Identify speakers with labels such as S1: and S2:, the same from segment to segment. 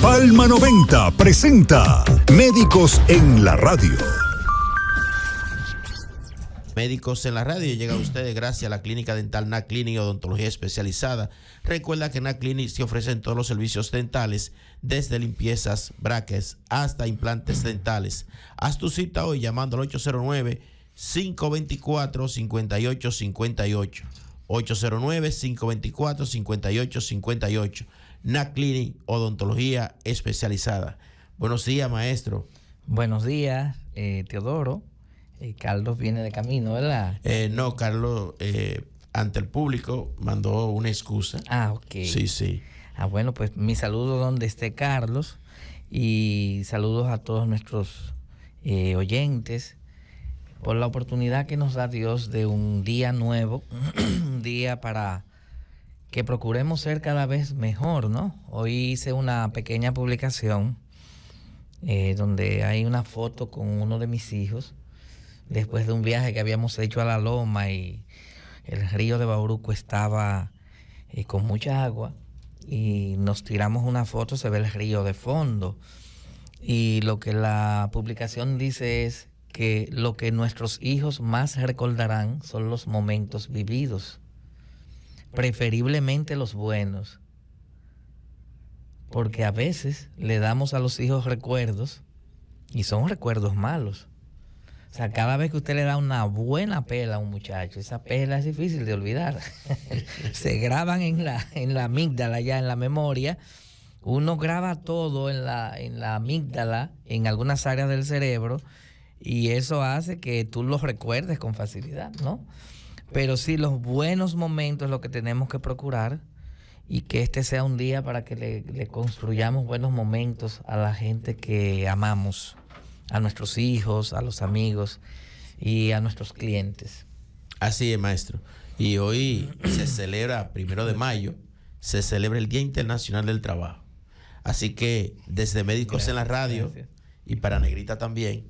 S1: Palma 90 presenta Médicos en la Radio.
S2: Médicos en la Radio llega a ustedes gracias a la Clínica Dental NAC Clinic y Odontología Especializada. Recuerda que en NAC Clinic se ofrecen todos los servicios dentales, desde limpiezas, brackets hasta implantes dentales. Haz tu cita hoy llamando al 809-524-5858. 809-524-5858. NAC Clinic, Odontología Especializada. Buenos días, maestro.
S3: Buenos días, Teodoro. Carlos viene de camino, ¿verdad?
S2: No, Carlos, ante el público mandó una excusa.
S3: Ah, ok.
S2: Sí.
S3: Bueno, pues mi saludo donde esté Carlos y saludos a todos nuestros oyentes por la oportunidad que nos da Dios de un día nuevo, un día para que procuremos ser cada vez mejor, ¿no? Hoy hice una pequeña publicación donde hay una foto con uno de mis hijos después de un viaje que habíamos hecho a la Loma y el río de Bauruco estaba con mucha agua y nos tiramos una foto, se ve el río de fondo y lo que la publicación dice es que lo que nuestros hijos más recordarán son los momentos vividos, preferiblemente los buenos, porque a veces le damos a los hijos recuerdos y son recuerdos malos. O sea, cada vez que usted le da una buena pela a un muchacho, esa pela es difícil de olvidar. Se graban en la amígdala, ya en la memoria. Uno graba todo en la amígdala, en algunas áreas del cerebro, y eso hace que tú los recuerdes con facilidad, ¿no? Pero sí, los buenos momentos es lo que tenemos que procurar, y que este sea un día para que le construyamos buenos momentos a la gente que amamos, a nuestros hijos, a los amigos y a nuestros clientes.
S2: Así es, maestro. Y hoy se celebra, 1 de mayo, se celebra el Día Internacional del Trabajo. Así que desde Médicos en la Radio, y para Negrita también,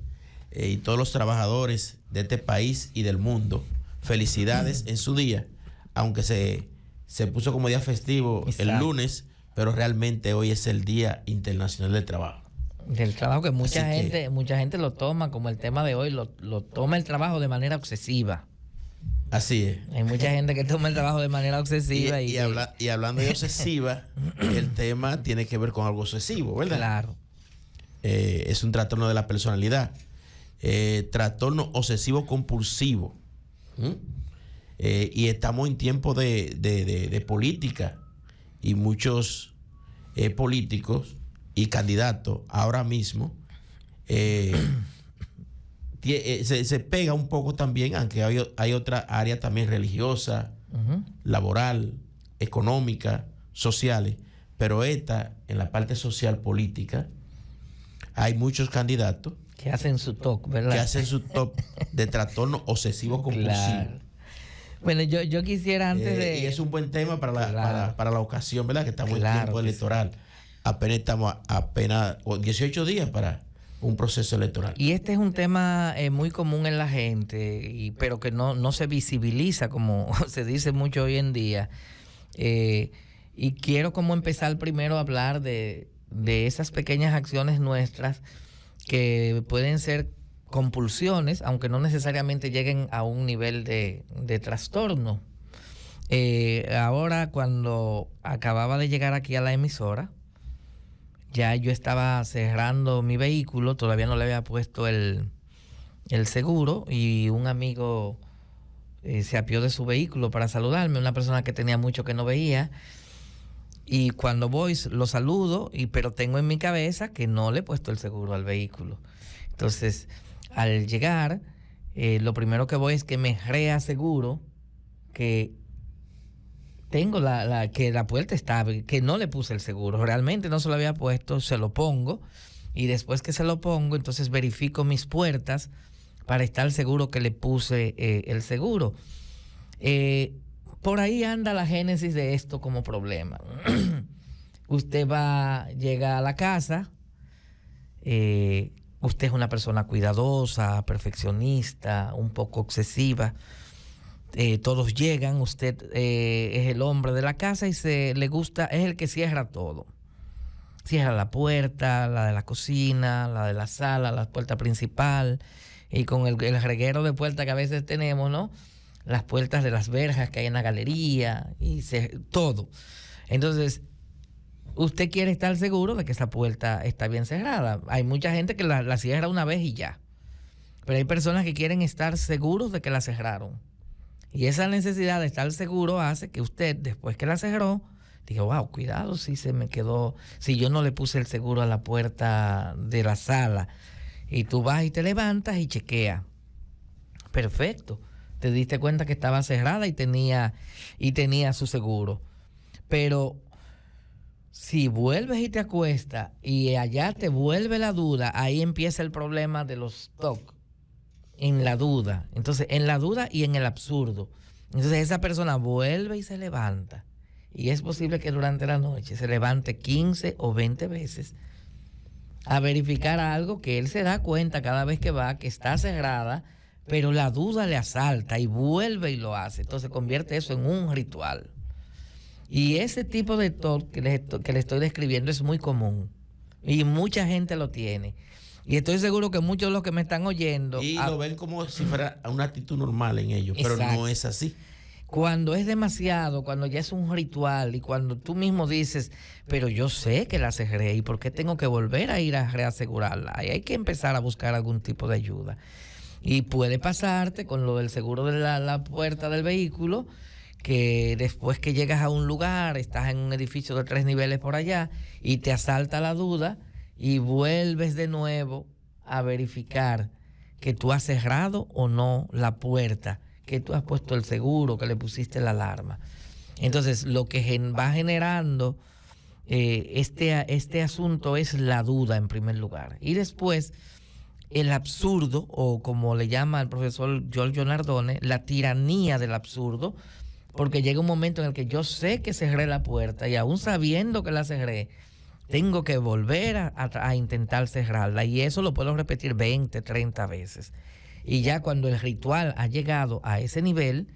S2: y todos los trabajadores de este país y del mundo, felicidades en su día, aunque se puso como día festivo el lunes, pero realmente hoy es el Día Internacional del Trabajo.
S3: Del trabajo que mucha gente lo toma como el tema de hoy, lo toma el trabajo de manera obsesiva.
S2: Así es.
S3: Hay mucha gente que toma el trabajo de manera obsesiva.
S2: Y hablando de obsesiva, el tema tiene que ver con algo obsesivo, ¿verdad?
S3: Claro.
S2: Es un trastorno de la personalidad. Trastorno obsesivo compulsivo. Y estamos en tiempo de política, y muchos políticos y candidatos ahora mismo se pega un poco también, aunque hay otra área también religiosa, laboral, económica, sociales, pero esta, en la parte social política, hay muchos candidatos
S3: que hacen su top, ¿verdad?
S2: Que hacen su top de trastorno obsesivo compulsivo. Claro.
S3: Bueno, yo quisiera antes de...
S2: Y es un buen tema para la ocasión, ¿verdad? Que estamos en tiempo electoral. Estamos apenas 18 días para un proceso electoral.
S3: Y este es un tema muy común en la gente, pero que no se visibiliza, como se dice mucho hoy en día. Y quiero como empezar primero a hablar de esas pequeñas acciones nuestras que pueden ser compulsiones, aunque no necesariamente lleguen a un nivel de trastorno. Ahora, cuando acababa de llegar aquí a la emisora, ya yo estaba cerrando mi vehículo, todavía no le había puesto el seguro, y un amigo se apió de su vehículo para saludarme, una persona que tenía mucho que no veía, y cuando voy lo saludo, pero tengo en mi cabeza que no le he puesto el seguro al vehículo. Entonces, al llegar, lo primero que voy es que me reaseguro que tengo que la puerta está, que no le puse el seguro. Realmente no se lo había puesto, se lo pongo, y después que se lo pongo, entonces verifico mis puertas para estar seguro que le puse el seguro. Por ahí anda la génesis de esto como problema. Usted llega a la casa, usted es una persona cuidadosa, perfeccionista, un poco obsesiva. Todos llegan, usted es el hombre de la casa y le gusta, es el que cierra todo. cierra la puerta, la de la cocina, la de la sala, la puerta principal, y con el reguero de puertas que a veces tenemos, ¿no? Las puertas de las verjas que hay en la galería, todo. Entonces, usted quiere estar seguro de que esa puerta está bien cerrada. Hay mucha gente que la cierra una vez y ya. Pero hay personas que quieren estar seguros de que la cerraron. Y esa necesidad de estar seguro hace que usted, después que la cerró, diga, wow, cuidado si se me quedó, si yo no le puse el seguro a la puerta de la sala. Y tú vas y te levantas y chequeas. Perfecto. Te diste cuenta que estaba cerrada y tenía su seguro. Pero si vuelves y te acuestas y allá te vuelve la duda, ahí empieza el problema de los TOC. En la duda. Entonces, en la duda y en el absurdo. Entonces, esa persona vuelve y se levanta. Y es posible que durante la noche se levante 15 o 20 veces a verificar algo que él se da cuenta cada vez que va que está cerrada, pero la duda le asalta y vuelve y lo hace. Entonces, convierte eso en un ritual. Y ese tipo de TOC que le estoy describiendo es muy común. Y mucha gente lo tiene. Y estoy seguro que muchos de los que me están oyendo...
S2: Y lo ven como si fuera una actitud normal en ellos, pero no es así.
S3: Cuando es demasiado, cuando ya es un ritual y cuando tú mismo dices, pero yo sé que la cerré y ¿por qué tengo que volver a ir a reasegurarla? Ahí hay que empezar a buscar algún tipo de ayuda. Y puede pasarte con lo del seguro de la puerta del vehículo, que después que llegas a un lugar, estás en un edificio de 3 niveles por allá y te asalta la duda y vuelves de nuevo a verificar que tú has cerrado o no la puerta, que tú has puesto el seguro, que le pusiste la alarma. Entonces, lo que va generando este asunto es la duda en primer lugar. Y después, el absurdo, o como le llama el profesor Giorgio Nardone, la tiranía del absurdo, porque llega un momento en el que yo sé que cerré la puerta y aún sabiendo que la cerré, tengo que volver a intentar cerrarla. Y eso lo puedo repetir 20, 30 veces. Y ya cuando el ritual ha llegado a ese nivel,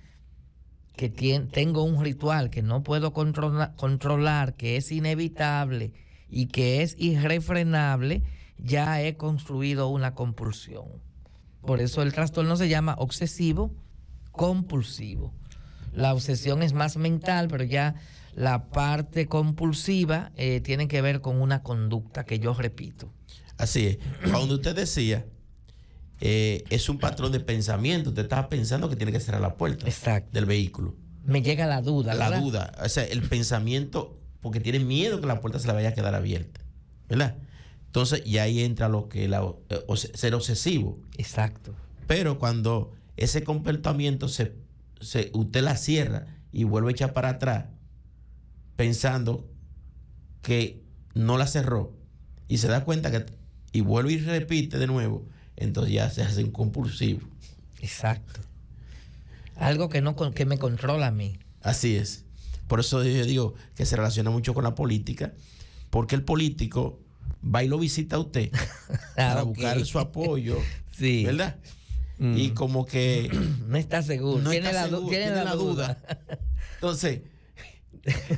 S3: que tengo un ritual que no puedo controlar, que es inevitable y que es irrefrenable, ya he construido una compulsión. Por eso el trastorno se llama obsesivo compulsivo. La obsesión es más mental, pero ya la parte compulsiva tiene que ver con una conducta que yo repito.
S2: Así es. Cuando usted decía, es un patrón de pensamiento, usted estaba pensando que tiene que cerrar la puerta.
S3: Exacto.
S2: Del vehículo.
S3: Me llega la duda,
S2: La
S3: ¿verdad?
S2: duda, o sea, el pensamiento, porque tiene miedo que la puerta se la vaya a quedar abierta, ¿verdad? Entonces, y ahí entra lo que ser obsesivo.
S3: Exacto.
S2: Pero cuando ese comportamiento usted la cierra y vuelve a echar para atrás, pensando que no la cerró, y se da cuenta que, y vuelve y repite de nuevo, entonces ya se hace un compulsivo.
S3: Exacto. Algo que me controla a mí.
S2: Así es. Por eso yo digo que se relaciona mucho con la política, porque el político va y lo visita a usted para buscar su apoyo,
S3: sí.
S2: ¿verdad? Y como que
S3: no está seguro,
S2: no
S3: tiene
S2: está
S3: la duda.
S2: Entonces,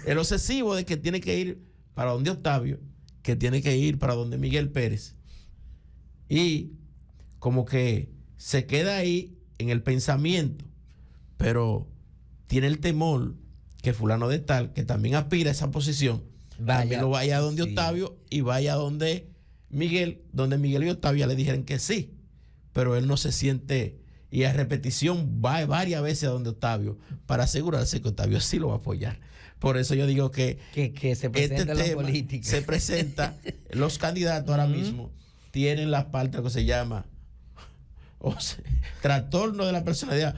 S2: el obsesivo de que tiene que ir para donde Octavio, que tiene que ir para donde Miguel Pérez, y como que se queda ahí en el pensamiento, pero tiene el temor que fulano de tal, que también aspira a esa posición, también lo vaya a donde Octavio y vaya a donde Miguel y Octavio ya le dijeron que sí, pero él no se siente, y a repetición va varias veces a donde Octavio para asegurarse que Octavio sí lo va a apoyar. Por eso yo digo que
S3: se presenta
S2: este
S3: la política.
S2: Se presenta, los candidatos ahora mismo tienen la parte que se llama trastorno de la personalidad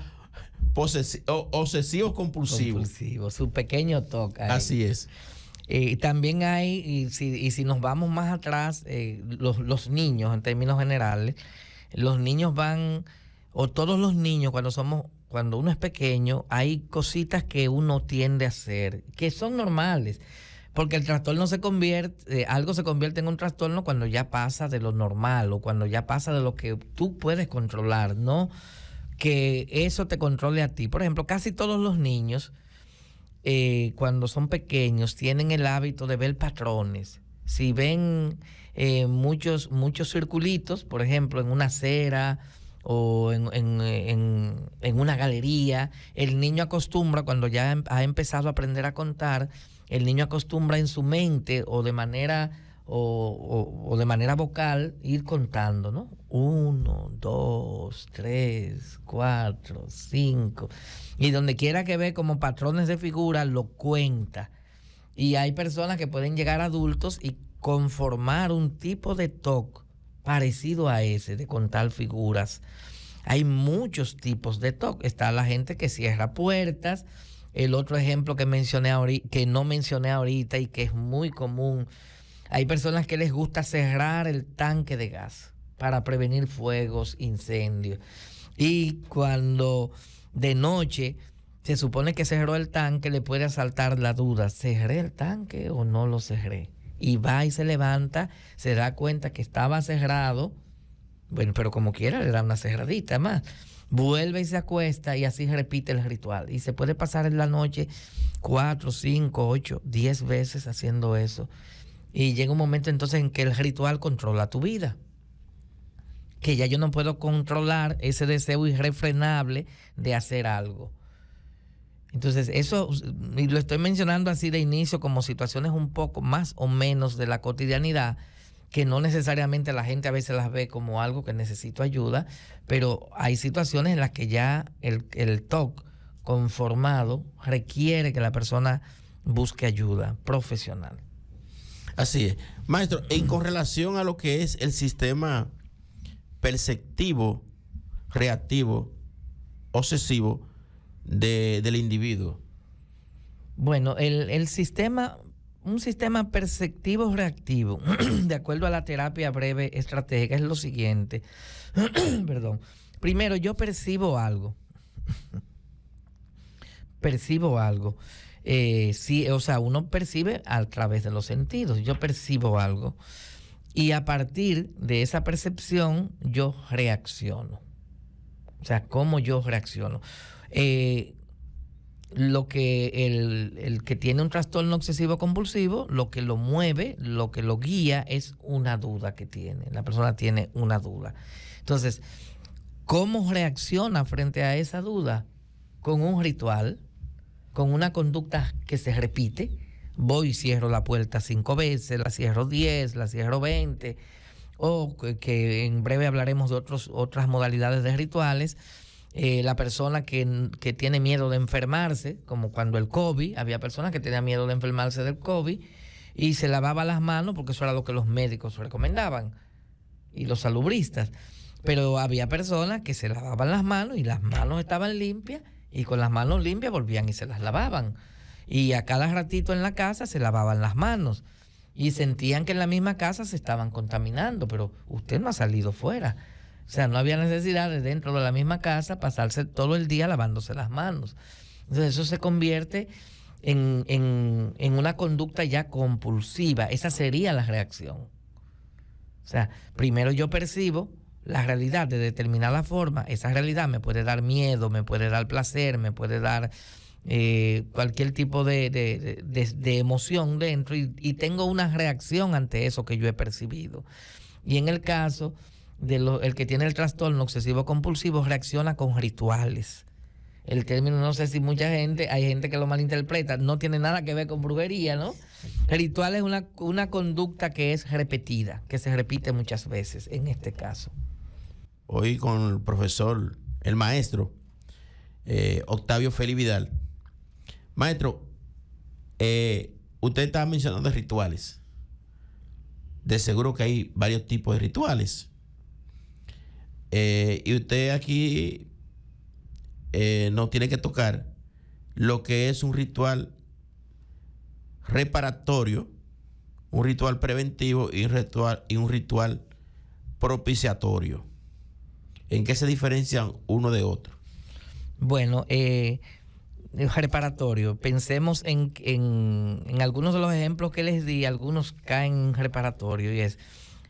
S2: obsesivo compulsivo.
S3: Su pequeño toque.
S2: Así es.
S3: También hay, y si nos vamos más atrás, los niños en términos generales, los niños van, o todos los niños cuando uno es pequeño, hay cositas que uno tiende a hacer, que son normales, porque el trastorno algo se convierte en un trastorno cuando ya pasa de lo normal, o cuando ya pasa de lo que tú puedes controlar, no que eso te controle a ti. Por ejemplo, casi todos los niños, cuando son pequeños, tienen el hábito de ver patrones. Si ven muchos circulitos, por ejemplo, en una acera o en una galería, el niño acostumbra, cuando ya ha empezado a aprender a contar, el niño acostumbra en su mente o de manera de manera vocal ir contando, ¿no? 1, 2, 3, 4, 5. Y donde quiera que ve como patrones de figuras, lo cuenta. Y hay personas que pueden llegar adultos y conformar un tipo de TOC parecido a ese, de contar figuras. Hay muchos tipos de TOC. Está la gente que cierra puertas. El otro ejemplo que no mencioné ahorita y que es muy común, hay personas que les gusta cerrar el tanque de gas para prevenir fuegos, incendios. Y cuando de noche se supone que cerró el tanque, le puede asaltar la duda, ¿cerré el tanque o no lo cerré? Y va y se levanta, se da cuenta que estaba cerrado, bueno, pero como quiera le da una cerradita más. Vuelve y se acuesta y así repite el ritual. Y se puede pasar en la noche 4, 5, 8, 10 veces haciendo eso. Y llega un momento entonces en que el ritual controla tu vida. Que ya yo no puedo controlar ese deseo irrefrenable de hacer algo. Entonces, eso, y lo estoy mencionando así de inicio como situaciones un poco más o menos de la cotidianidad, que no necesariamente la gente a veces las ve como algo que necesito ayuda, pero hay situaciones en las que ya el TOC conformado requiere que la persona busque ayuda profesional.
S2: Así es. Maestro, con relación a lo que es el sistema perceptivo, reactivo, obsesivo del individuo.
S3: Bueno, un sistema perceptivo reactivo, de acuerdo a la terapia breve estratégica, es lo siguiente. Perdón. Primero, yo percibo algo. Sí, o sea, uno percibe a través de los sentidos. Yo percibo algo. Y a partir de esa percepción, yo reacciono. O sea, ¿cómo yo reacciono? Lo que el que tiene un trastorno obsesivo compulsivo, lo que lo mueve, lo que lo guía es una duda que tiene. La persona tiene una duda. Entonces, ¿cómo reacciona frente a esa duda? Con un ritual, con una conducta que se repite. Voy y cierro la puerta 5 veces, la cierro 10, la cierro 20, o que en breve hablaremos de otras modalidades de rituales. La persona que tiene miedo de enfermarse, como cuando el COVID, había personas que tenían miedo de enfermarse del COVID y se lavaba las manos porque eso era lo que los médicos recomendaban y los salubristas. Pero había personas que se lavaban las manos y las manos estaban limpias y con las manos limpias volvían y se las lavaban. Y a cada ratito en la casa se lavaban las manos y sentían que en la misma casa se estaban contaminando, pero usted no ha salido fuera. O sea, no había necesidad de dentro de la misma casa pasarse todo el día lavándose las manos. Entonces eso se convierte en una conducta ya compulsiva. Esa sería la reacción. O sea, primero yo percibo la realidad de determinada forma. Esa realidad me puede dar miedo, me puede dar placer, me puede dar cualquier tipo de emoción dentro y tengo una reacción ante eso que yo he percibido. Y en el caso el que tiene el trastorno obsesivo compulsivo reacciona con rituales. El término, no sé si hay gente que lo malinterpreta, no tiene nada que ver con brujería, ¿no? Ritual es una conducta que es repetida, que se repite muchas veces en este caso.
S2: Hoy con el profesor, el maestro Octavio Félix Vidal. Maestro, usted estaba mencionando rituales. De seguro que hay varios tipos de rituales. Y usted aquí nos tiene que tocar lo que es un ritual reparatorio, un ritual preventivo y un ritual propiciatorio. ¿En qué se diferencian uno de otro?
S3: Bueno, reparatorio, pensemos en algunos de los ejemplos que les di, algunos caen en reparatorio y es: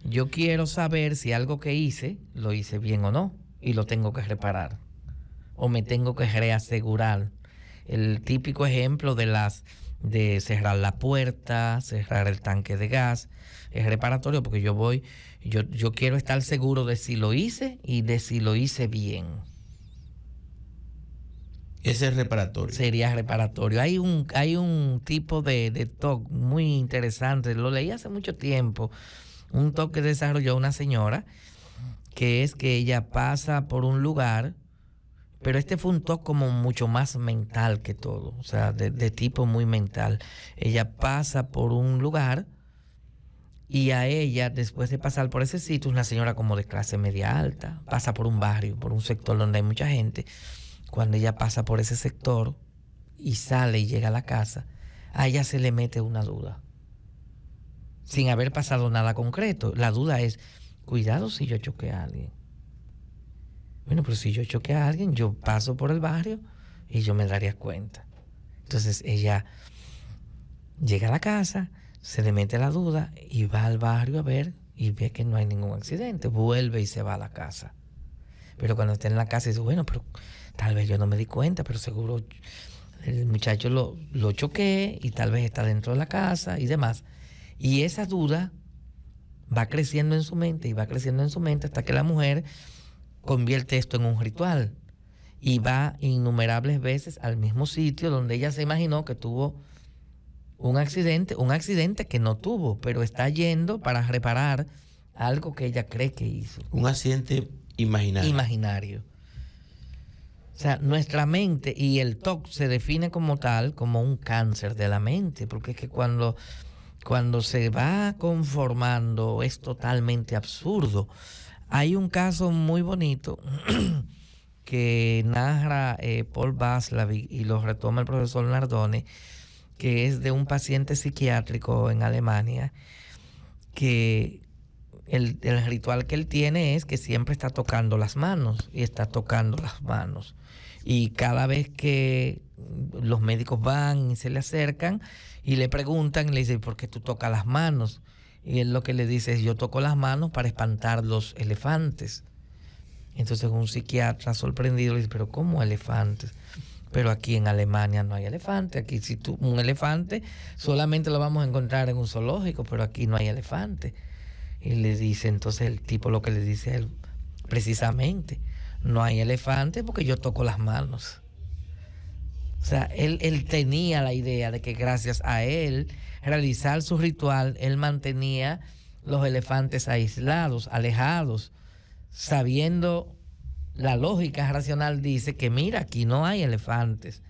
S3: yo quiero saber si algo que hice, lo hice bien o no, y lo tengo que reparar, o me tengo que reasegurar. El típico ejemplo de las de cerrar la puerta, cerrar el tanque de gas. Es reparatorio porque yo quiero estar seguro de si lo hice y de si lo hice bien.
S2: Ese es reparatorio.
S3: Sería reparatorio. Hay un tipo de TOC muy interesante, lo leí hace mucho tiempo, un TOC que desarrolló una señora, que es que ella pasa por un lugar, pero este fue un TOC como mucho más mental que todo, o sea, de tipo muy mental. Ella pasa por un lugar y a ella, después de pasar por ese sitio, una señora como de clase media alta, pasa por un barrio, por un sector donde hay mucha gente. Cuando ella pasa por ese sector y sale y llega a la casa, a ella se le mete una duda, sin haber pasado nada concreto. La duda es, cuidado si yo choqué a alguien. Bueno, pero si yo choqué a alguien, yo paso por el barrio y yo me daría cuenta. Entonces ella llega a la casa, se le mete la duda y va al barrio a ver y ve que no hay ningún accidente. Vuelve y se va a la casa. Pero cuando está en la casa dice, bueno, pero tal vez yo no me di cuenta, pero seguro el muchacho lo choqué y tal vez está dentro de la casa y demás. Y esa duda va creciendo en su mente y va creciendo en su mente hasta que la mujer convierte esto en un ritual y va innumerables veces al mismo sitio donde ella se imaginó que tuvo un accidente que no tuvo, pero está yendo para reparar algo que ella cree que hizo.
S2: Un accidente imaginario.
S3: O sea, nuestra mente y el TOC se define como tal, como un cáncer de la mente, porque es que cuando se va conformando es totalmente absurdo. Hay un caso muy bonito que narra Paul Václavic y lo retoma el profesor Nardone, que es de un paciente psiquiátrico en Alemania, que el ritual que él tiene es que siempre está tocando las manos y está tocando las manos. Y cada vez que los médicos van y se le acercan y le preguntan, le dicen, ¿por qué tú tocas las manos? Y él lo que le dice es, yo toco las manos para espantar los elefantes. Entonces un psiquiatra sorprendido le dice, ¿pero cómo elefantes? Pero aquí en Alemania no hay elefante. Aquí un elefante solamente lo vamos a encontrar en un zoológico, pero aquí no hay elefante. Y le dice, entonces el tipo lo que le dice a él, precisamente, no hay elefante porque yo toco las manos. O sea, él tenía la idea de que gracias a él realizar su ritual, él mantenía los elefantes aislados, alejados, sabiendo, la lógica racional dice que mira, aquí no hay elefantes.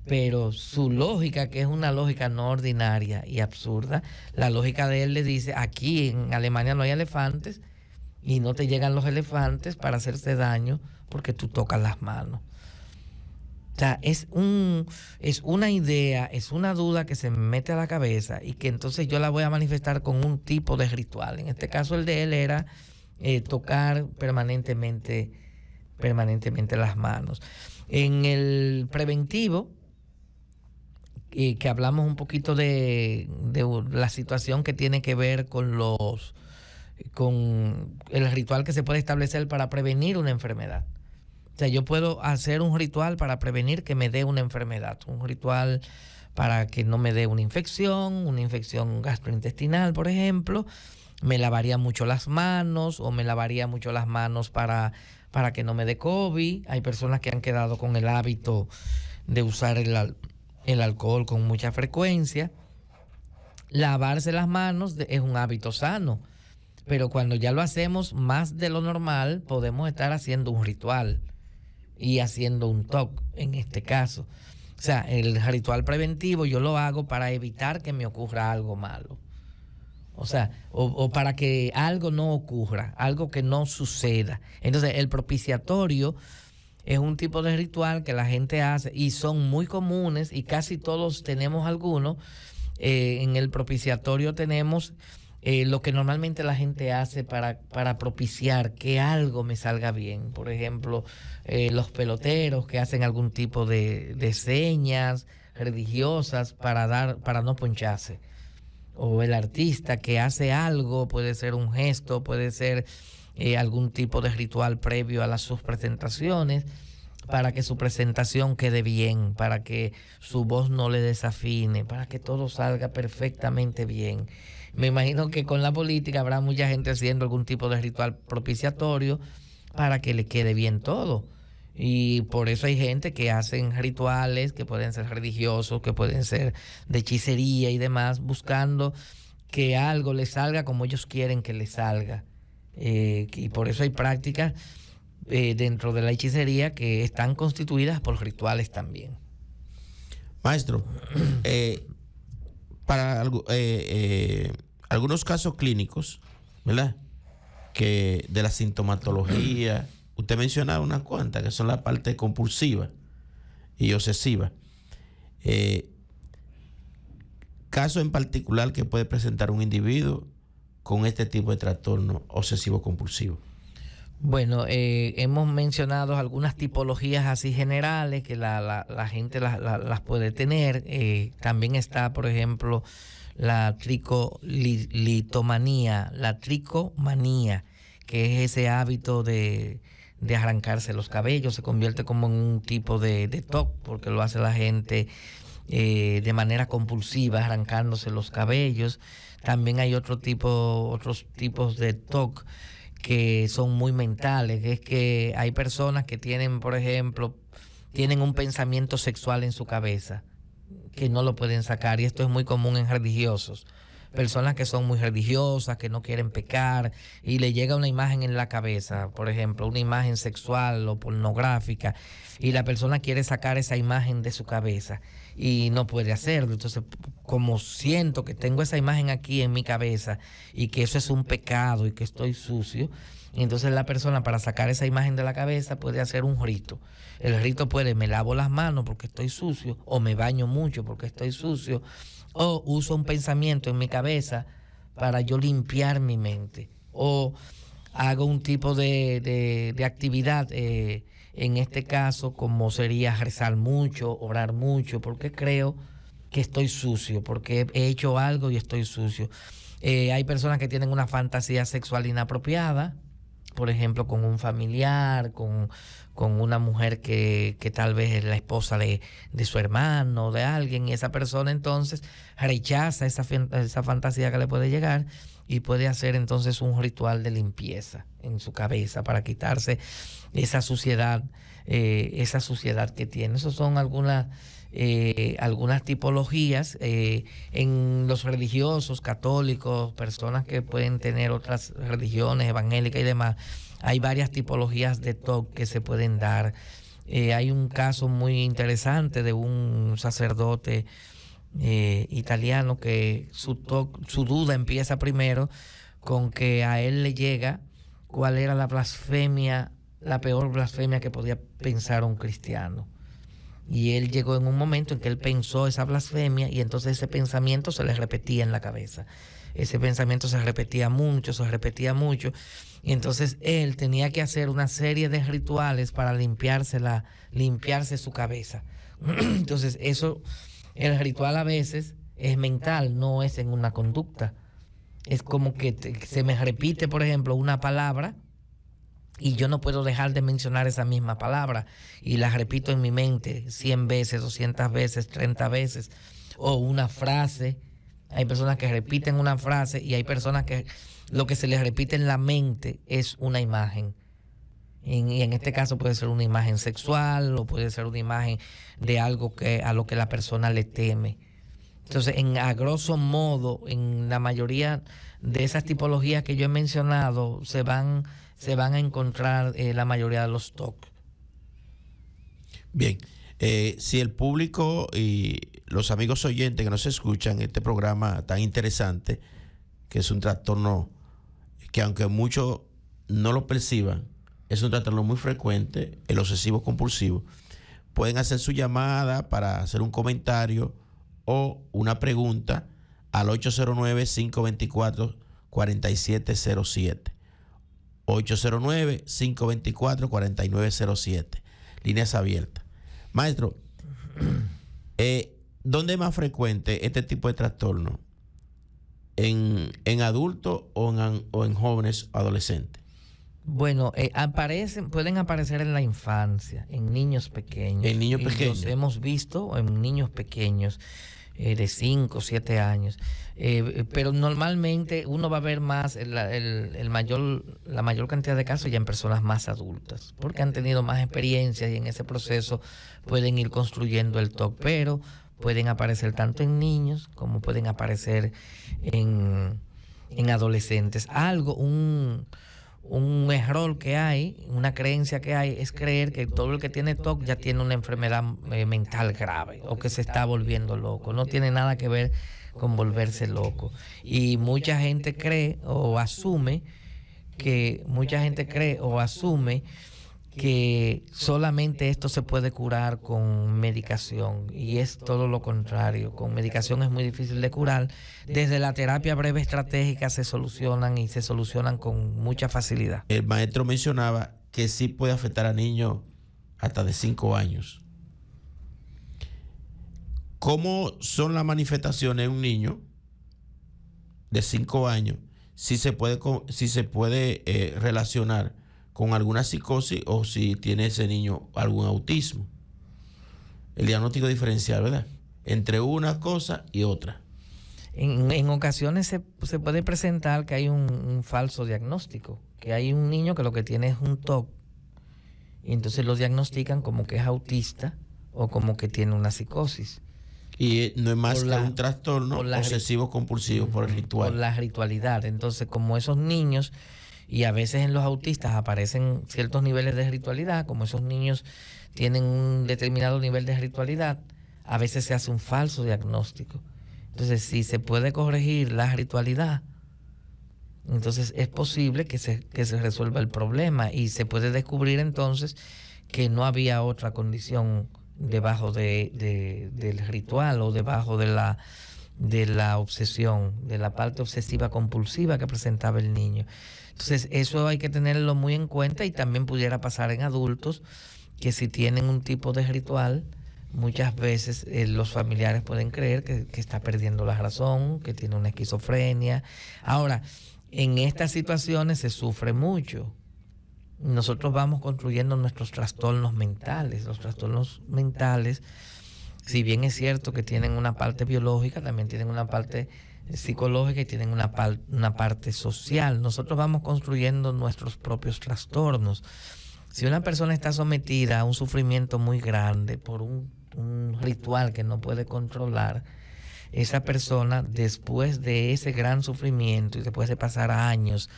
S3: Pero su lógica, que es una lógica no ordinaria y absurda, la lógica de él le dice, aquí en Alemania no hay elefantes y no te llegan los elefantes para hacerse daño porque tú tocas las manos. O sea, es una idea, es una duda que se me mete a la cabeza y que entonces yo la voy a manifestar con un tipo de ritual. En este caso el de él era tocar permanentemente las manos. En el preventivo, que hablamos un poquito de la situación que tiene que ver con el ritual que se puede establecer para prevenir una enfermedad. O sea, yo puedo hacer un ritual para prevenir que me dé una enfermedad, un ritual para que no me dé una infección gastrointestinal, por ejemplo. Me lavaría mucho las manos o me lavaría mucho las manos para que no me dé COVID. Hay personas que han quedado con el hábito de usar el alcohol con mucha frecuencia. Lavarse las manos es un hábito sano, pero cuando ya lo hacemos más de lo normal, podemos estar haciendo un ritual y haciendo un TOC en este caso. O sea, el ritual preventivo yo lo hago para evitar que me ocurra algo malo. O sea, o para que algo no ocurra, algo que no suceda. Entonces, el propiciatorio es un tipo de ritual que la gente hace y son muy comunes y casi todos tenemos algunos. En el propiciatorio tenemos lo que normalmente la gente hace para propiciar que algo me salga bien. Por ejemplo, los peloteros que hacen algún tipo de señas religiosas para no poncharse. O el artista que hace algo, puede ser un gesto, puede ser algún tipo de ritual previo a sus presentaciones, para que su presentación quede bien, para que su voz no le desafine, para que todo salga perfectamente bien. Me imagino que con la política habrá mucha gente haciendo algún tipo de ritual propiciatorio para que le quede bien todo. Y por eso hay gente que hacen rituales que pueden ser religiosos, que pueden ser de hechicería y demás, buscando que algo les salga como ellos quieren que les salga. Y por eso hay prácticas dentro de la hechicería que están constituidas por rituales también.
S2: Maestro, para algunos casos clínicos, ¿verdad? Que de la sintomatología, usted mencionaba unas cuantas, que son la parte compulsiva y obsesiva. Caso en particular que puede presentar un individuo con este tipo de trastorno obsesivo-compulsivo.
S3: Bueno, hemos mencionado algunas tipologías así generales que la gente las puede tener. También está, por ejemplo, la tricomanía, que es ese hábito de arrancarse los cabellos. Se convierte como en un tipo de TOC, porque lo hace la gente de manera compulsiva, arrancándose los cabellos. También hay otros tipos de TOC que son muy mentales, que es que hay personas que tienen, por ejemplo, tienen un pensamiento sexual en su cabeza que no lo pueden sacar, y esto es muy común en religiosos. Personas que son muy religiosas, que no quieren pecar, y le llega una imagen en la cabeza, por ejemplo, una imagen sexual o pornográfica, y la persona quiere sacar esa imagen de su cabeza y no puede hacerlo. Entonces, como siento que tengo esa imagen aquí en mi cabeza y que eso es un pecado y que estoy sucio, entonces la persona, para sacar esa imagen de la cabeza, puede hacer un rito. El rito puede: me lavo las manos porque estoy sucio, o me baño mucho porque estoy sucio, o uso un pensamiento en mi cabeza para yo limpiar mi mente, o hago un tipo de actividad, en este caso, como sería rezar mucho, orar mucho, porque creo que estoy sucio, porque he hecho algo y estoy sucio. Hay personas que tienen una fantasía sexual inapropiada, por ejemplo, con un familiar, con una mujer que tal vez es la esposa de su hermano, de alguien, y esa persona entonces rechaza esa fantasía que le puede llegar y puede hacer entonces un ritual de limpieza en su cabeza para quitarse esa suciedad que tiene. Esas son algunas tipologías. En los religiosos, católicos, personas que pueden tener otras religiones, evangélicas y demás, hay varias tipologías de TOC que se pueden dar. Hay un caso muy interesante de un sacerdote italiano que su duda empieza primero con que a él le llega cuál era la peor blasfemia que podía pensar un cristiano. Y él llegó en un momento en que él pensó esa blasfemia, y entonces ese pensamiento se le repetía en la cabeza. Ese pensamiento se repetía mucho, y entonces él tenía que hacer una serie de rituales para limpiarse su cabeza. Entonces el ritual a veces es mental, no es en una conducta. Es como que se me repite, por ejemplo, una palabra, y yo no puedo dejar de mencionar esa misma palabra, y la repito en mi mente 100 veces, 200 veces, 30 veces, o una frase. Hay personas que repiten una frase, y hay personas que lo que se les repite en la mente es una imagen. Y en este caso puede ser una imagen sexual, o puede ser una imagen de algo a lo que la persona le teme. Entonces, a grosso modo, en la mayoría de esas tipologías que yo he mencionado, se van a encontrar la mayoría de los TOC.
S2: Bien, si el público y los amigos oyentes que nos escuchan este programa tan interesante, que es un trastorno que, aunque muchos no lo perciban, es un trastorno muy frecuente, el obsesivo compulsivo, pueden hacer su llamada para hacer un comentario o una pregunta al 809-524-4707. 809-524-4907. Líneas abiertas. Maestro, ¿dónde es más frecuente este tipo de trastorno? ¿En adultos o en jóvenes adolescentes?
S3: Bueno, pueden aparecer en la infancia, en niños pequeños.
S2: En niños
S3: Y
S2: pequeños.
S3: los hemos visto en niños pequeños de 5 o 7 años. Pero normalmente uno va a ver más la mayor cantidad de casos ya en personas más adultas, porque han tenido más experiencias y en ese proceso pueden ir construyendo el TOC, pero pueden aparecer tanto en niños como pueden aparecer en adolescentes. Un error que hay, una creencia que hay, es creer que todo el que tiene TOC ya tiene una enfermedad mental grave o que se está volviendo loco. No tiene nada que ver con volverse loco. Y mucha gente cree o asume que solamente esto se puede curar con medicación, y es todo lo contrario. Con medicación es muy difícil de curar. Desde la terapia breve estratégica se solucionan con mucha facilidad.
S2: El maestro mencionaba que sí puede afectar a niños hasta de 5 años. ¿Cómo son las manifestaciones de un niño de 5 años? Si se puede relacionar con alguna psicosis o si tiene ese niño algún autismo. El diagnóstico diferencial, ¿verdad? Entre una cosa y otra.
S3: En ocasiones se puede presentar que hay un falso diagnóstico, que hay un niño que lo que tiene es un TOC, y entonces lo diagnostican como que es autista o como que tiene una psicosis.
S2: Y no es más que un trastorno obsesivo compulsivo por el ritual.
S3: Por la ritualidad. Entonces, como esos niños, y a veces en los autistas aparecen ciertos niveles de ritualidad, como esos niños tienen un determinado nivel de ritualidad, a veces se hace un falso diagnóstico. Entonces, si se puede corregir la ritualidad, entonces es posible que se resuelva el problema, y se puede descubrir entonces que no había otra condición debajo del ritual o debajo de la obsesión, de la parte obsesiva compulsiva que presentaba el niño. Entonces, eso hay que tenerlo muy en cuenta, y también pudiera pasar en adultos que si tienen un tipo de ritual, muchas veces los familiares pueden creer que está perdiendo la razón, que tiene una esquizofrenia. Ahora, en estas situaciones se sufre mucho. Nosotros vamos construyendo nuestros trastornos mentales. Los trastornos mentales, si bien es cierto que tienen una parte biológica, también tienen una parte psicológica y tienen una parte social. Nosotros vamos construyendo nuestros propios trastornos. Si una persona está sometida a un sufrimiento muy grande por un ritual que no puede controlar, esa persona, después de ese gran sufrimiento y después de pasar años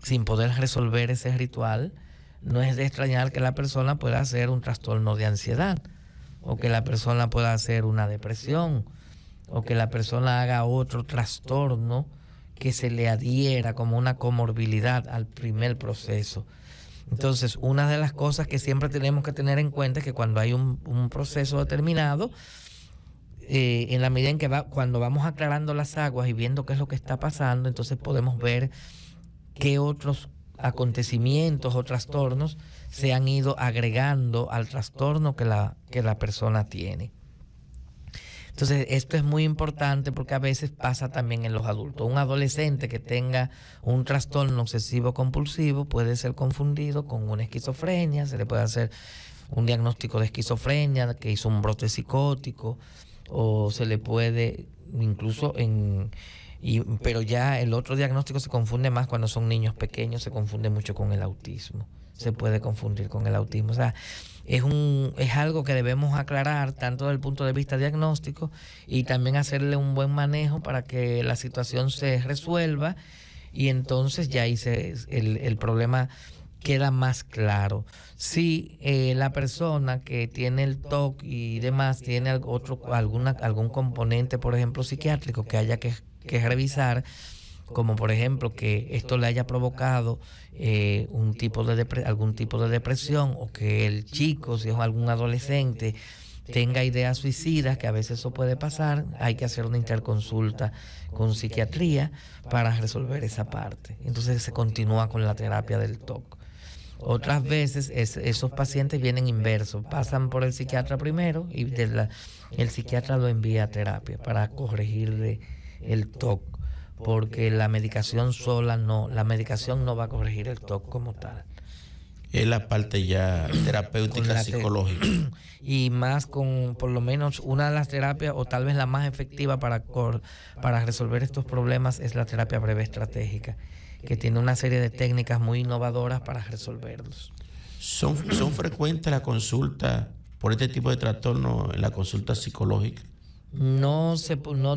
S3: sin poder resolver ese ritual, no es de extrañar que la persona pueda hacer un trastorno de ansiedad, o que la persona pueda hacer una depresión, o que la persona haga otro trastorno que se le adhiera como una comorbilidad al primer proceso. Entonces, una de las cosas que siempre tenemos que tener en cuenta es que cuando hay un proceso determinado, en la medida en que cuando vamos aclarando las aguas y viendo qué es lo que está pasando, entonces podemos ver qué otros acontecimientos o trastornos se han ido agregando al trastorno que la persona tiene. Entonces, esto es muy importante porque a veces pasa también en los adultos. Un adolescente que tenga un trastorno obsesivo compulsivo puede ser confundido con una esquizofrenia, se le puede hacer un diagnóstico de esquizofrenia, que hizo un brote psicótico, o se le puede incluso pero ya el otro diagnóstico se confunde más cuando son niños pequeños, se confunde mucho con el autismo. Se puede confundir con el autismo. O sea, es algo que debemos aclarar tanto desde el punto de vista diagnóstico, y también hacerle un buen manejo para que la situación se resuelva, y entonces ya ahí el problema queda más claro. Si la persona que tiene el TOC y demás tiene algún componente, por ejemplo, psiquiátrico, que haya que revisar, como por ejemplo que esto le haya provocado algún tipo de depresión, o que el chico, si es algún adolescente, tenga ideas suicidas, que a veces eso puede pasar, hay que hacer una interconsulta con psiquiatría para resolver esa parte. Entonces se continúa con la terapia del TOC. Otras veces esos pacientes vienen inversos, pasan por el psiquiatra primero y el psiquiatra lo envía a terapia para corregirle el TOC. porque la medicación sola la medicación no va a corregir el TOC como tal.
S2: Es la parte ya terapéutica psicológica.
S3: Y más con por lo menos una de las terapias, o tal vez la más efectiva para resolver estos problemas, es la terapia breve estratégica, que tiene una serie de técnicas muy innovadoras para resolverlos.
S2: ¿Son frecuentes las consultas por este tipo de trastorno en la consulta psicológica?
S3: No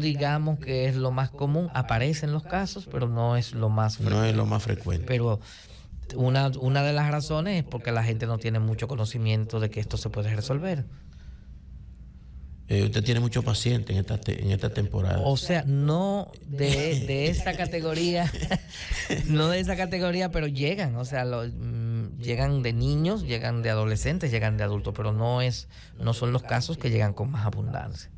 S3: digamos que es lo más común, aparecen los casos, pero no es lo más frecuente.
S2: No es lo más frecuente.
S3: Pero una de las razones es porque la gente no tiene mucho conocimiento de que esto se puede resolver.
S2: Usted tiene muchos pacientes en esta temporada.
S3: O sea, no de esa categoría, no de esa categoría, pero llegan, o sea, llegan de niños, llegan de adolescentes, llegan de adultos, pero no son los casos que llegan con más abundancia.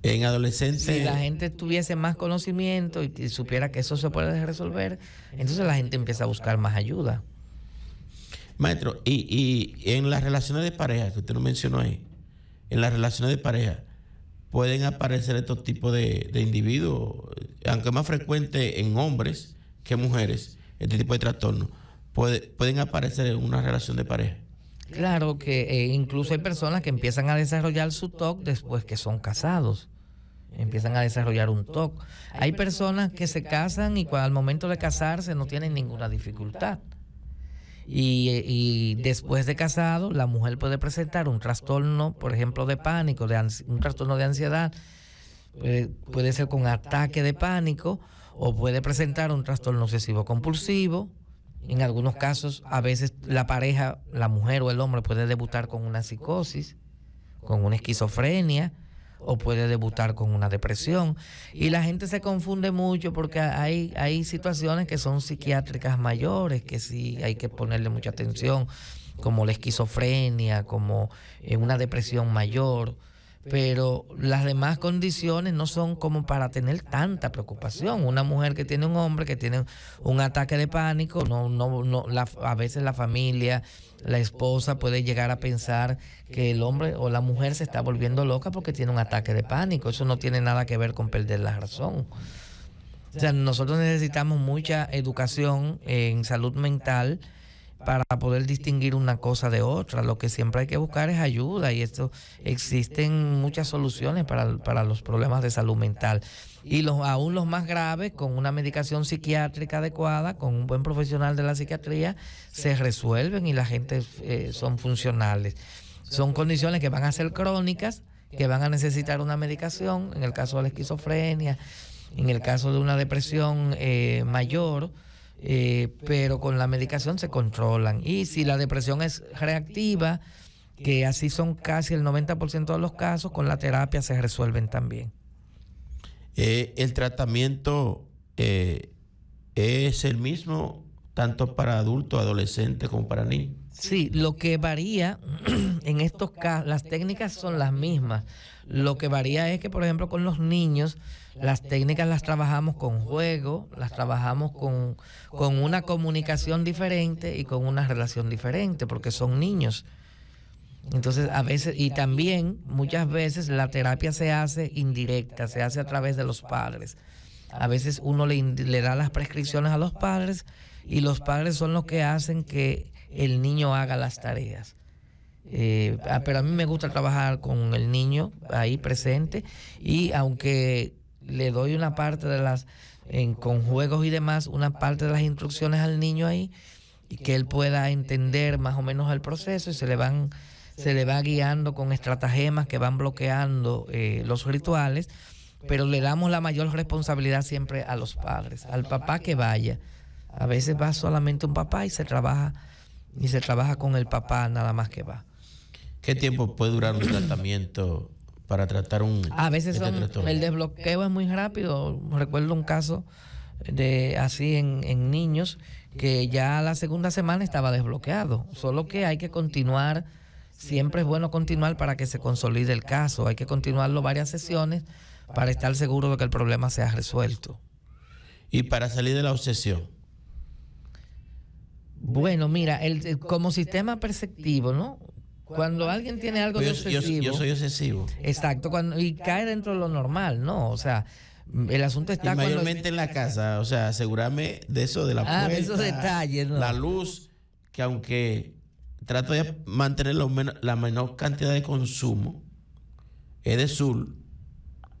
S2: En adolescentes...
S3: Si la gente tuviese más conocimiento y supiera que eso se puede resolver, entonces la gente empieza a buscar más ayuda.
S2: Maestro, y en las relaciones de pareja, que usted nos mencionó ahí, en las relaciones de pareja, ¿pueden aparecer estos tipos de individuos? Aunque es más frecuente en hombres que mujeres, este tipo de trastornos, ¿pueden aparecer en una relación de pareja?
S3: Claro que incluso hay personas que empiezan a desarrollar su TOC después que son casados. Empiezan a desarrollar un TOC. Hay personas que se casan y al momento de casarse no tienen ninguna dificultad. Y después de casado, la mujer puede presentar un trastorno, por ejemplo, de pánico, un trastorno de ansiedad. Puede ser con ataque de pánico, o puede presentar un trastorno obsesivo compulsivo. En algunos casos, a veces la pareja, la mujer o el hombre, puede debutar con una psicosis, con una esquizofrenia, o puede debutar con una depresión. Y la gente se confunde mucho porque hay situaciones que son psiquiátricas mayores, que sí hay que ponerle mucha atención, como la esquizofrenia, como una depresión mayor. Pero las demás condiciones no son como para tener tanta preocupación. Una mujer que tiene un hombre que tiene un ataque de pánico, a veces la familia, la esposa puede llegar a pensar que el hombre o la mujer se está volviendo loca porque tiene un ataque de pánico. Eso no tiene nada que ver con perder la razón. O sea, nosotros necesitamos mucha educación en salud mental para poder distinguir una cosa de otra. Lo que siempre hay que buscar es ayuda, y existen muchas soluciones para los problemas de salud mental. Y aún los más graves, con una medicación psiquiátrica adecuada, con un buen profesional de la psiquiatría, se resuelven y la gente son funcionales. Son condiciones que van a ser crónicas, que van a necesitar una medicación, en el caso de la esquizofrenia, en el caso de una depresión mayor, pero con la medicación se controlan. Y si la depresión es reactiva, que así son casi el 90% de los casos, con la terapia se resuelven también.
S2: ¿El tratamiento es el mismo tanto para adultos, adolescentes como para niños?
S3: Sí, lo que varía en estos casos, las técnicas son las mismas. Lo que varía es que, por ejemplo, con los niños, las técnicas las trabajamos con juego, las trabajamos con una comunicación diferente y con una relación diferente, porque son niños. Entonces, a veces, y también muchas veces la terapia se hace indirecta, se hace a través de los padres. A veces uno le da las prescripciones a los padres, y los padres son los que hacen que el niño haga las tareas. Pero a mí me gusta trabajar con el niño ahí presente, y aunque le doy una parte con juegos y demás, una parte de las instrucciones al niño ahí, y que él pueda entender más o menos el proceso, y se le va guiando con estratagemas que van bloqueando los rituales, pero le damos la mayor responsabilidad siempre a los padres, al papá que vaya. A veces va solamente un papá y se trabaja con el papá nada más que va.
S2: ¿Qué tiempo puede durar un tratamiento para tratar
S3: a veces el desbloqueo es muy rápido? Recuerdo un caso así en niños que ya la segunda semana estaba desbloqueado, solo que hay que continuar. Siempre es bueno continuar para que se consolide el caso. Hay que continuarlo varias sesiones para estar seguro de que el problema sea resuelto.
S2: ¿Y para salir de la obsesión?
S3: Bueno, mira, como sistema perceptivo, ¿no? Cuando alguien tiene algo de obsesivo...
S2: Yo soy obsesivo.
S3: Exacto, y cae dentro de lo normal, ¿no? O sea, El asunto está
S2: y mayormente en la casa, o sea, asegurarme de eso, de la puerta,
S3: de esos detalles, ¿no?
S2: La luz, que aunque trato de mantener la menor cantidad de consumo, Edesur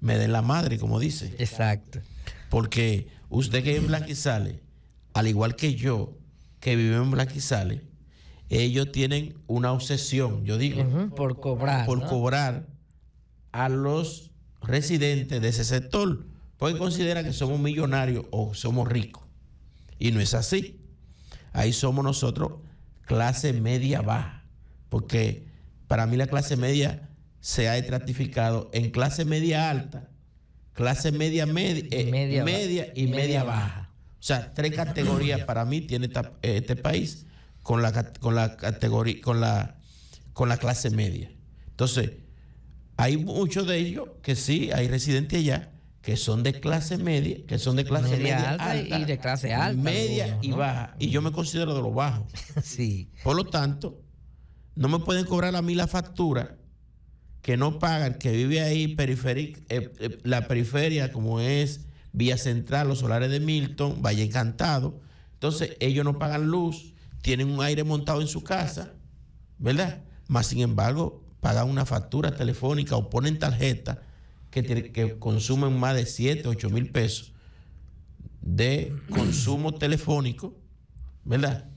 S2: me dé la madre, como dice.
S3: Exacto.
S2: Porque usted que vive en Blanquizales, al igual que yo, que vive en Blanquizales, ellos tienen una obsesión, yo digo,
S3: por cobrar.
S2: Por
S3: ¿no?
S2: cobrar a los residentes de ese sector, porque consideran que somos millonarios o somos ricos. Y no es así. Ahí somos nosotros clase media baja, porque para mí la clase media se ha estratificado en clase media alta, clase media media y media baja. O sea, 3 categorías para mí tiene este país con la categoría, con la clase media. Entonces, hay muchos de ellos que sí, hay residentes allá que son de clase media, que son de clase media alta
S3: y de clase alta,
S2: media
S3: algunos,
S2: y
S3: ¿no?
S2: baja. Y yo me considero de los bajos.
S3: Sí.
S2: Por lo tanto, no me pueden cobrar a mí la factura que no paga el que vive ahí, la periferia, como es Villa Central, los solares de Milton, Valle Encantado. Entonces, ellos no pagan luz, tienen un aire montado en su casa, ¿verdad? Más sin embargo, pagan una factura telefónica o ponen tarjeta que consumen más de 7, 8 mil pesos de consumo telefónico, ¿verdad?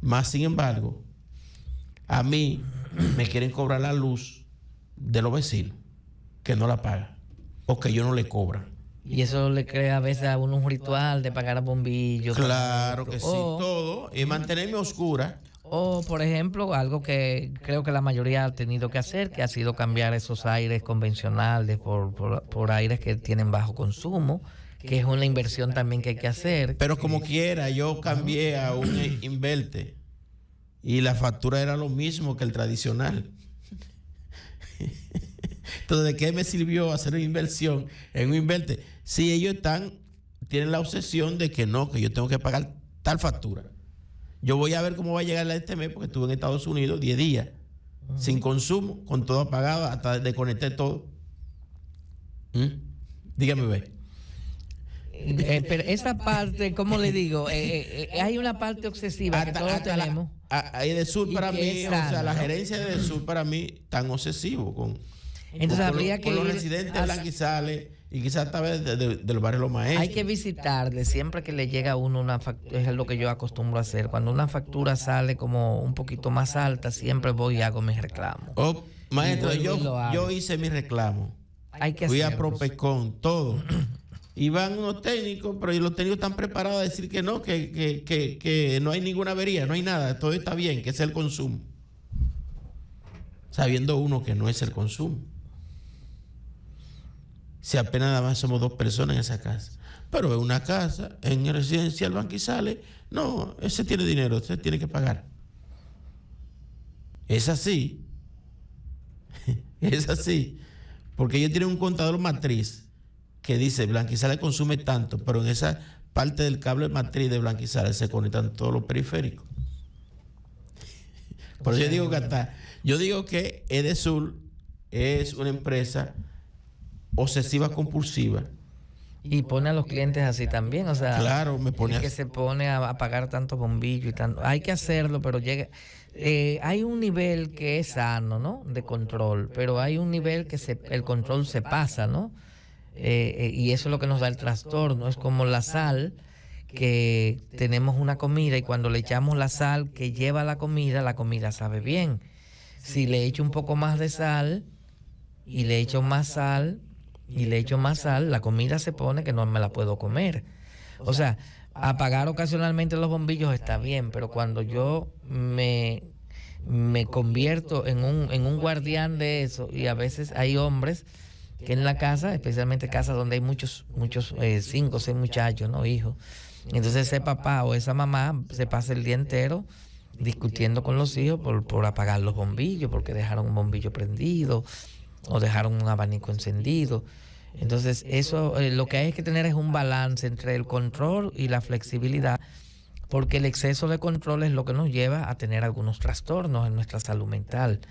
S2: Más sin embargo, a mí me quieren cobrar la luz de los vecinos que no la pagan o que ellos no le cobran.
S3: Y eso le crea a veces a uno un ritual de pagar a bombillos.
S2: Claro que sí, todo. Y mantenerme oscura.
S3: O, por ejemplo, algo que creo que la mayoría ha tenido que hacer, que ha sido cambiar esos aires convencionales por aires que tienen bajo consumo, que es una inversión también que hay que hacer.
S2: Pero como quiera, yo cambié a un inverter y la factura era lo mismo que el tradicional. Entonces, ¿de qué me sirvió hacer una inversión en un inverter? Si ellos tienen la obsesión de que no, que yo tengo que pagar tal factura. Yo voy a ver cómo va a llegar este mes, porque estuve en Estados Unidos 10 días, sin consumo, con todo apagado, hasta desconecté todo. Dígame, ve.
S3: Pero esa parte, ¿cómo le digo? Hay una parte obsesiva que todos tenemos.
S2: Edesur para mí,
S3: sana,
S2: o sea, la
S3: ¿no?
S2: gerencia de Edesur para mí tan obsesivo
S3: Entonces habría que
S2: los
S3: ir
S2: residentes de Blanquizales y quizás tal vez del barrio Los Maestros.
S3: Hay que visitarle siempre que le llega a uno una factura, es lo que yo acostumbro a hacer. Cuando una factura sale como un poquito más alta, siempre voy y hago mis reclamos.
S2: Maestro,
S3: Y vuelvo y lo hago.
S2: yo hice mi reclamo.
S3: Hay que
S2: Fui a
S3: hacerlo.
S2: Propecon, todo. Y van unos técnicos, pero los técnicos están preparados a decir que no, que no hay ninguna avería, no hay nada, todo está bien, que es el consumo. Sabiendo uno que no es el consumo. Si apenas nada más somos 2 personas en esa casa. Pero en una casa, en el residencial Blanquizales, no, ese tiene dinero, ese tiene que pagar. Es así. Es así. Porque ellos tienen un contador matriz que dice Blanquizales consume tanto, pero en esa parte del cable matriz de Blanquizales se conectan todos los periféricos. Por eso yo digo que Edesur es una empresa obsesiva compulsiva.
S3: Y pone a los clientes así también, o sea,
S2: Claro, me pone
S3: el que
S2: así.
S3: se pone a pagar tantos bombillos y tanto. Hay que hacerlo, pero llega. Hay un nivel que es sano, ¿no? De control, pero hay un nivel que el control se pasa, ¿no? Y eso es lo que nos da el trastorno. Es como la sal, que tenemos una comida y cuando le echamos la sal que lleva la comida sabe bien. Si le echo un poco más de sal y le echo más sal y le echo más sal, la comida se pone que no me la puedo comer. O sea, apagar ocasionalmente los bombillos está bien, pero cuando yo me convierto en un guardián de eso, y a veces hay hombres que en la casa, especialmente casas donde hay muchos 5 o 6 muchachos, ¿no? Hijos. Entonces ese papá o esa mamá se pasa el día entero discutiendo con los hijos por apagar los bombillos, porque dejaron un bombillo prendido o dejaron un abanico encendido. Entonces eso lo que hay que tener es un balance entre el control y la flexibilidad, porque el exceso de control es lo que nos lleva a tener algunos trastornos en nuestra salud mental.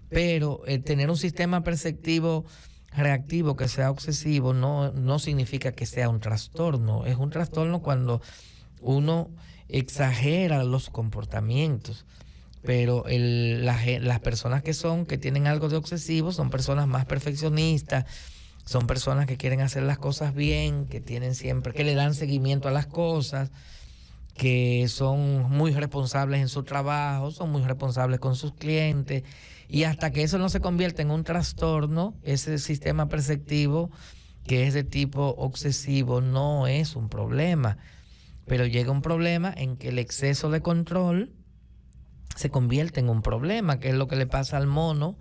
S3: Pero tener un sistema perceptivo reactivo, que sea obsesivo, no significa que sea un trastorno. Es un trastorno cuando uno exagera los comportamientos. Pero las personas que tienen algo de obsesivo son personas más perfeccionistas, son personas que quieren hacer las cosas bien, que le dan seguimiento a las cosas, que son muy responsables en su trabajo, son muy responsables con sus clientes, y hasta que eso no se convierte en un trastorno, ese sistema perceptivo que es de tipo obsesivo no es un problema. Pero llega un problema en que el exceso de control se convierte en un problema, que es lo que le pasa al mono.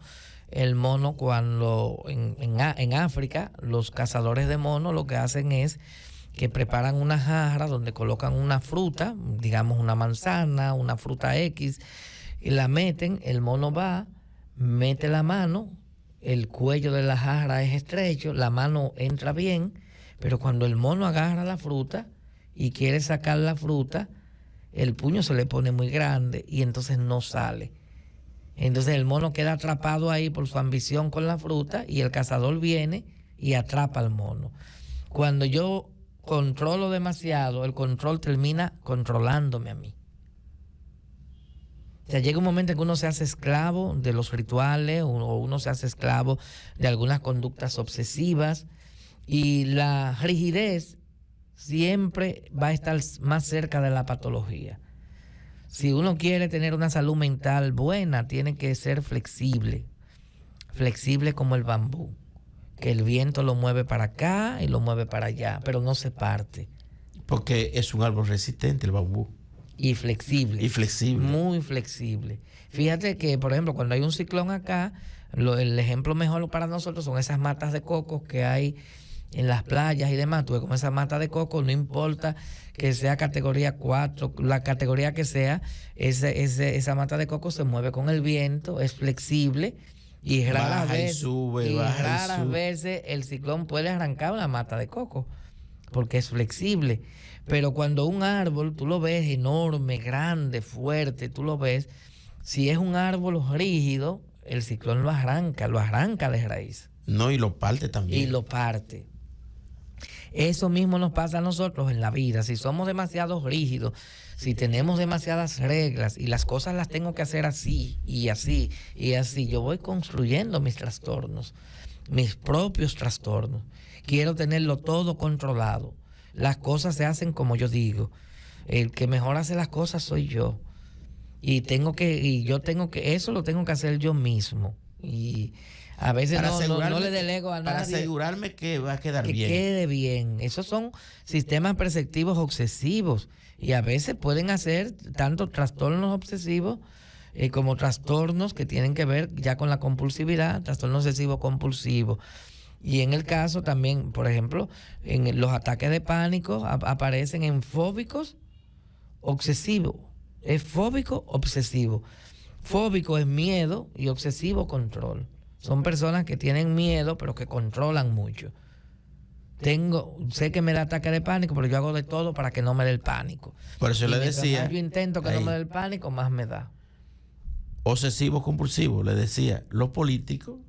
S3: El mono, cuando en África, los cazadores de monos lo que hacen es que preparan una jarra donde colocan una fruta, digamos una manzana, una fruta X, y la meten, el mono va, mete la mano, el cuello de la jarra es estrecho, la mano entra bien, pero cuando el mono agarra la fruta y quiere sacar la fruta, el puño se le pone muy grande y entonces no sale. Entonces el mono queda atrapado ahí por su ambición con la fruta y el cazador viene y atrapa al mono. Cuando yo controlo demasiado, el control termina controlándome a mí. O sea, llega un momento en que uno se hace esclavo de los rituales o uno se hace esclavo de algunas conductas obsesivas, y la rigidez siempre va a estar más cerca de la patología. Si uno quiere tener una salud mental buena, tiene que ser flexible como el bambú, que el viento lo mueve para acá y lo mueve para allá, pero no se parte.
S2: Porque es un árbol resistente el bambú.
S3: Y flexible. Muy flexible. Fíjate que, por ejemplo, cuando hay un ciclón acá, el ejemplo mejor para nosotros son esas matas de cocos que hay en las playas y demás. Tú ves como esa mata de coco, no importa que sea categoría 4, la categoría que sea, esa mata de coco se mueve con el viento, es flexible, y raras veces el ciclón puede arrancar una mata de coco porque es flexible. Pero cuando un árbol tú lo ves enorme, grande, fuerte, tú lo ves, si es un árbol rígido, el ciclón lo arranca de raíz.
S2: No, y lo parte también.
S3: Y lo parte. Eso mismo nos pasa a nosotros en la vida. Si somos demasiado rígidos, si tenemos demasiadas reglas y las cosas las tengo que hacer así y así y así, yo voy construyendo mis trastornos, mis propios trastornos. Quiero tenerlo todo controlado. Las cosas se hacen como yo digo. El que mejor hace las cosas soy yo. Eso lo tengo que hacer yo mismo. Y a veces no le delego a nadie.
S2: Para asegurarme que va a quedar bien.
S3: Que quede bien. Esos son sistemas perceptivos obsesivos. Y a veces pueden hacer tanto trastornos obsesivos como trastornos que tienen que ver ya con la compulsividad, trastorno obsesivo compulsivo. Y en el caso también, por ejemplo, en los ataques de pánico aparecen en fóbicos obsesivos. Es fóbico obsesivo. Fóbico es miedo y obsesivo control. Son personas que tienen miedo pero que controlan mucho. Sé que me da ataque de pánico, pero yo hago de todo para que no me dé el pánico.
S2: Por eso le decía.
S3: Más yo intento que no me dé el pánico, más me da.
S2: Obsesivo compulsivo, le decía, los políticos,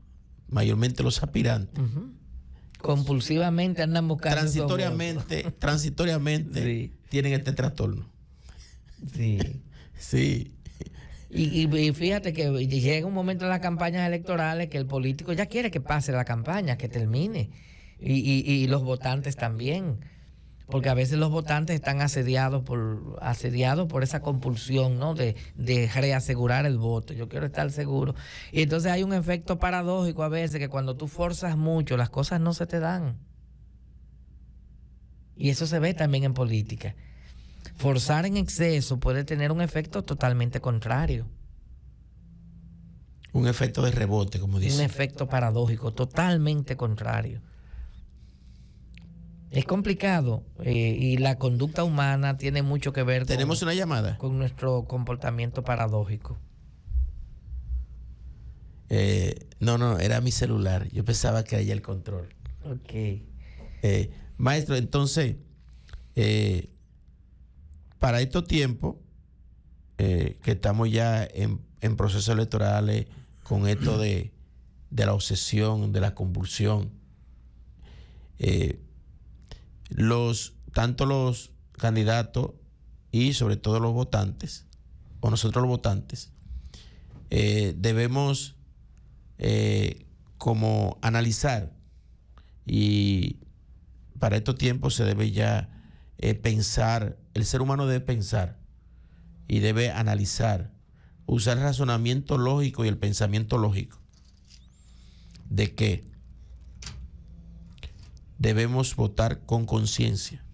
S2: mayormente los aspirantes,
S3: compulsivamente andan buscando
S2: transitoriamente
S3: sí.
S2: Tienen este trastorno.
S3: Sí.
S2: Sí.
S3: Y fíjate que llega un momento en las campañas electorales que el político ya quiere que pase la campaña, que termine. Y los votantes también. Porque a veces los votantes están asediados por esa compulsión, ¿no? de reasegurar el voto. Yo quiero estar seguro. Y entonces hay un efecto paradójico a veces, que cuando tú forzas mucho, las cosas no se te dan. Y eso se ve también en política. Forzar en exceso puede tener un efecto totalmente contrario.
S2: Un efecto de rebote, como dice.
S3: Un efecto paradójico, totalmente contrario. Es complicado y la conducta humana tiene mucho que ver
S2: ¿Tenemos una llamada?
S3: Con nuestro comportamiento paradójico.
S2: No, era mi celular. Yo pensaba que era el control.
S3: Ok.
S2: Maestro, entonces, para estos tiempos, que estamos ya en procesos electorales, con esto de de la obsesión, de la convulsión. Tanto los candidatos y sobre todo los votantes, o nosotros los votantes, debemos como analizar, y para estos tiempos se debe ya pensar, el ser humano debe pensar y debe analizar, usar el razonamiento lógico y el pensamiento lógico de que debemos votar con conciencia.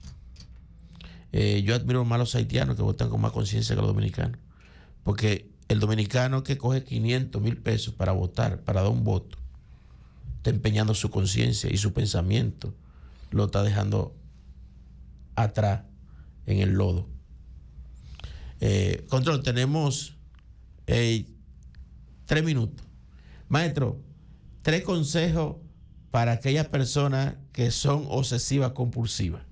S2: Yo admiro más a los haitianos que votan con más conciencia que los dominicanos, porque el dominicano que coge 500,000 pesos para votar, para dar un voto, está empeñando su conciencia y su pensamiento lo está dejando atrás en el lodo. Control, tenemos 3 minutos. Maestro, 3 consejos para aquellas personas que son obsesivas compulsivas.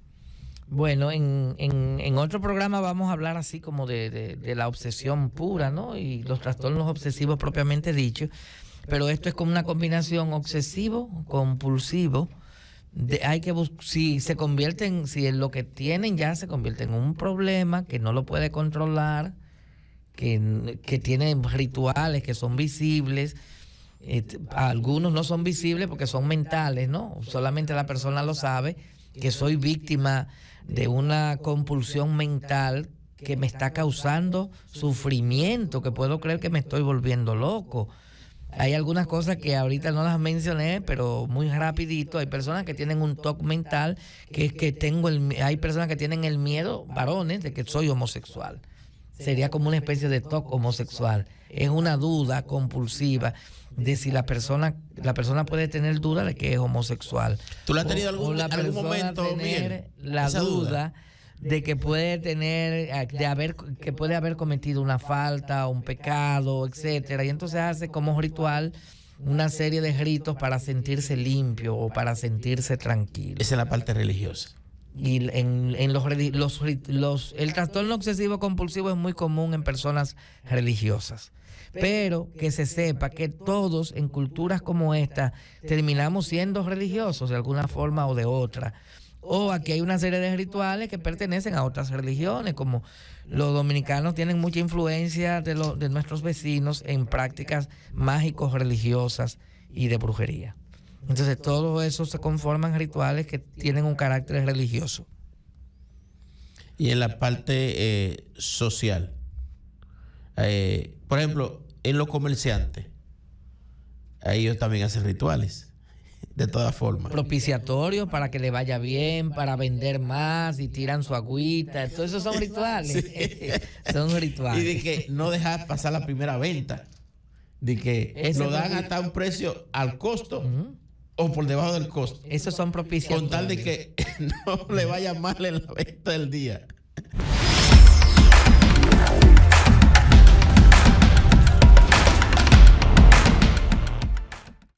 S3: Bueno, en otro programa vamos a hablar así como de la obsesión pura, ¿no? Y los trastornos obsesivos propiamente dichos. Pero esto es como una combinación obsesivo, compulsivo. Si lo que tienen ya se convierte en un problema que no lo puede controlar, que tiene rituales que son visibles. Algunos no son visibles porque son mentales, ¿no? Solamente la persona lo sabe, que soy víctima de una compulsión mental que me está causando sufrimiento, que puedo creer que me estoy volviendo loco. Hay algunas cosas que ahorita no las mencioné, pero muy rapidito. Hay personas que tienen un TOC mental, que es que hay personas que tienen el miedo, varones, de que soy homosexual. Sería como una especie de TOC homosexual. Es una duda compulsiva de si la persona puede tener duda de que es homosexual.
S2: ¿Tú la has tenido algún momento,
S3: tener la duda de que puede que puede haber cometido una falta, un pecado, etcétera, y entonces hace como ritual una serie de ritos para sentirse limpio o para sentirse tranquilo.
S2: Esa es la parte religiosa.
S3: Y el trastorno obsesivo compulsivo es muy común en personas religiosas. Pero que se sepa que todos en culturas como esta terminamos siendo religiosos de alguna forma o de otra. O aquí hay una serie de rituales que pertenecen a otras religiones, como los dominicanos tienen mucha influencia de nuestros vecinos en prácticas mágicos religiosas y de brujería. Entonces todo eso se conforman rituales que tienen un carácter religioso.
S2: Y en la parte social, por ejemplo, en los comerciantes, ellos también hacen rituales, de todas formas.
S3: Propiciatorios para que le vaya bien, para vender más y tiran su agüita. Todo eso son rituales. Sí. Son rituales.
S2: Y de que no dejar pasar la primera venta. De que lo dan hasta un precio al costo o por debajo del costo.
S3: Esos son propiciatorios.
S2: Con tal de que no le vaya mal en la venta del día.